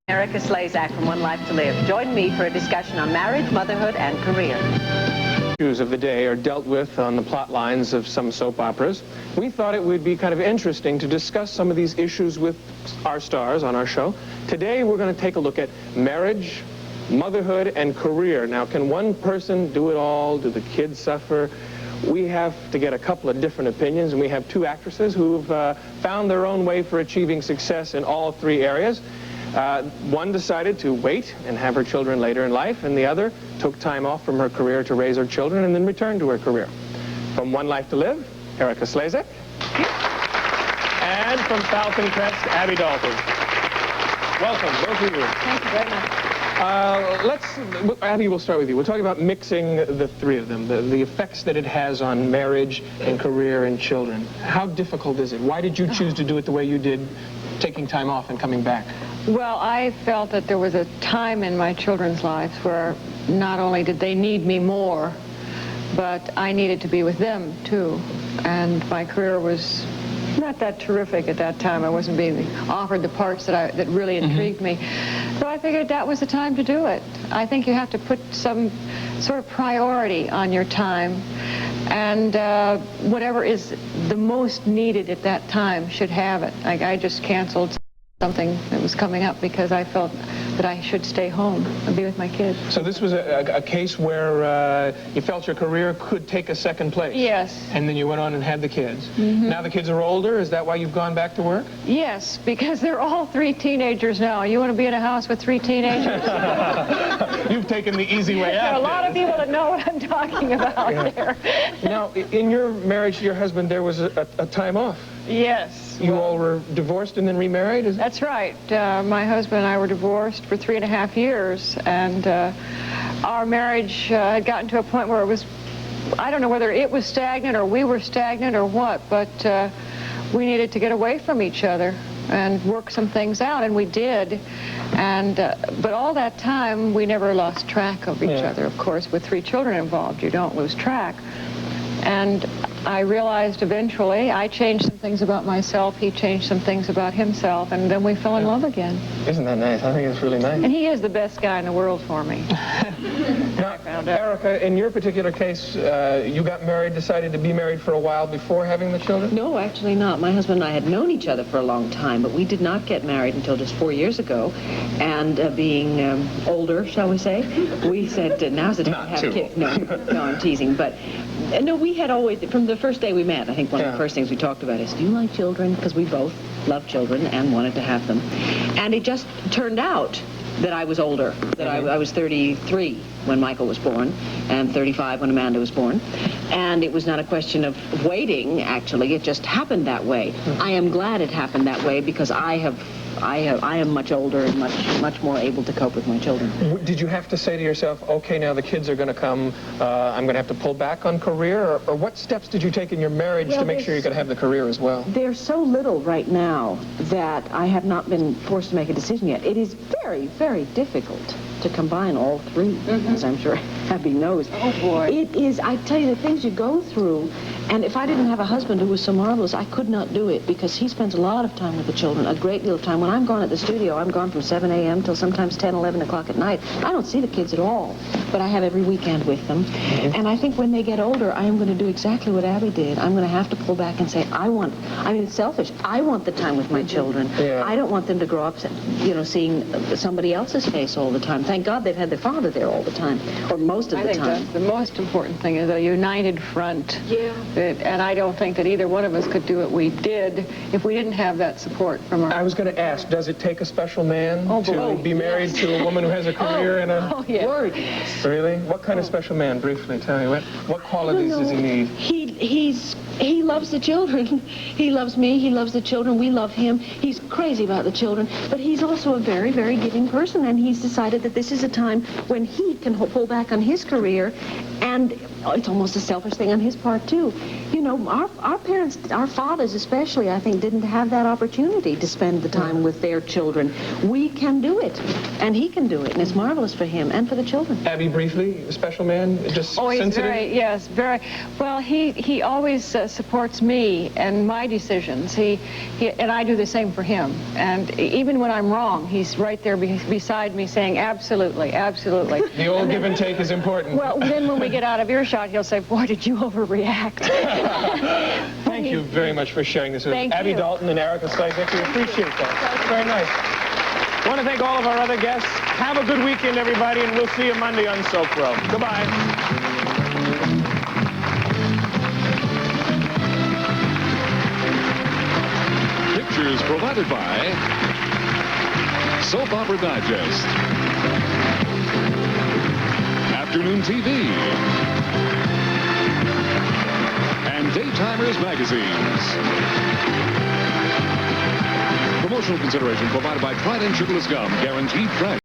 Erika Slezak from One Life to Live. Join me for a discussion on marriage, motherhood, and career. Issues of the day are dealt with on the plot lines of some soap operas. We thought it would be kind of interesting to discuss some of these issues with our stars on our show. Today we're going to take a look at marriage, motherhood, and career. Now, can one person do it all? Do the kids suffer? We have to get a couple of different opinions, and we have two actresses who've found their own way for achieving success in all three areas. One decided to wait and have her children later in life, and the other took time off from her career to raise her children and then returned to her career. From One Life to Live, Erika Slezak. And from Falcon Crest, Abby Dalton. Welcome, both of you. Thank you very much. Abby, we'll start with you. We'll talk about mixing the three of them, the effects that it has on marriage and career and children. How difficult is it? Why did you choose to do it the way you did, taking time off and coming back? Well, I felt that there was a time in my children's lives where not only did they need me more, but I needed to be with them too. And my career was not that terrific at that time. I wasn't being offered the parts that really intrigued me. So I figured that was the time to do it. I think you have to put some sort of priority on your time, and whatever is the most needed at that time should have it. Like, I just canceled something that was coming up because I felt that I should stay home and be with my kids. So this was a case where you felt your career could take a second place? Yes. And then you went on and had the kids. Now the kids are older. Is that why you've gone back to work? Yes, because they're all three teenagers now. You want to be in a house with three teenagers? You've taken the easy way out. There are a lot of people that know what I'm talking about there. Now, in your marriage to your husband, there was a time off. Yes. You all were divorced and then remarried? That's right. My husband and I were divorced for 3.5 years, and our marriage had gotten to a point where it was, I don't know whether it was stagnant or we were stagnant or what, but we needed to get away from each other and work some things out, and we did. And but all that time, we never lost track of each other. Of course, with 3 children involved, you don't lose track. And I realized eventually, I changed some things about myself, he changed some things about himself, and then we fell in love again. Isn't that nice? I think it's really nice. And he is the best guy in the world for me. Now, Erika, in your particular case, you got married, decided to be married for a while before having the children? No, actually not. My husband and I had known each other for a long time, but we did not get married until just 4 years ago. And being older, shall we say, we said, now's the time to have kids. No, I'm teasing. But no, we had always, from the first day we met, I think one of the first things we talked about is, do you like children? Because we both love children and wanted to have them. And it just turned out that I was older, that I was 33 when Michael was born, and 35 when Amanda was born. And it was not a question of waiting, actually. It just happened that way. I am glad it happened that way because I am much older and much more able to cope with my children. Did you have to say to yourself, okay, now the kids are going to come, I'm going to have to pull back on career? Or what steps did you take in your marriage to make sure you could have the career as well? There's so little right now that I have not been forced to make a decision yet. It is very, very difficult to combine all three, as I'm sure Abby knows. Oh, boy. It is, I tell you, the things you go through, and if I didn't have a husband who was so marvelous, I could not do it because he spends a lot of time with the children, a great deal of time. When I'm gone at the studio, I'm gone from 7 a.m. till sometimes 10, 11 o'clock at night. I don't see the kids at all, but I have every weekend with them. And I think when they get older, I am going to do exactly what Abby did. I'm going to have to pull back and say, I mean, it's selfish. I want the time with my children. I don't want them to grow up, seeing somebody else's face all the time. Thank God they've had their father there all the time, or most of the time. I think the most important thing is a united front. Yeah. And I don't think that either one of us could do what we did if we didn't have that support from our... I was going to ask, does it take a special man to be married to a woman who has a career and a... Oh, yeah. Word. Really? What kind of special man? Briefly, tell me. What qualities does he need? He loves the children. He loves me. He loves the children. We love him. He's crazy about the children. But he's also a very, very giving person, and he's decided that this is a time when he can pull back on his career, and it's almost a selfish thing on his part, too. you know, our parents, our fathers especially, I think, didn't have that opportunity to spend the time with their children. We can do it, and he can do it, and it's marvelous for him and for the children. Abby, briefly, a special man, just Oh, he's sensitive? very. Well, he always supports me and my decisions. And I do the same for him. And even when I'm wrong, he's right there beside me saying, absolutely, absolutely. The old give and take is important. Well, then when we get out of earshot, he'll say, boy, did you overreact. Thank you very much for sharing this with us. Thank Abby you. Dalton and Erika Slezak, we appreciate that. Very nice. I want to thank all of our other guests. Have a good weekend, everybody, and we'll see you Monday on Soap World. Goodbye. Pictures provided by Soap Opera Digest, Afternoon TV, and Daytimers magazines. Promotional consideration provided by Trident Sugarless Gum, guaranteed fresh.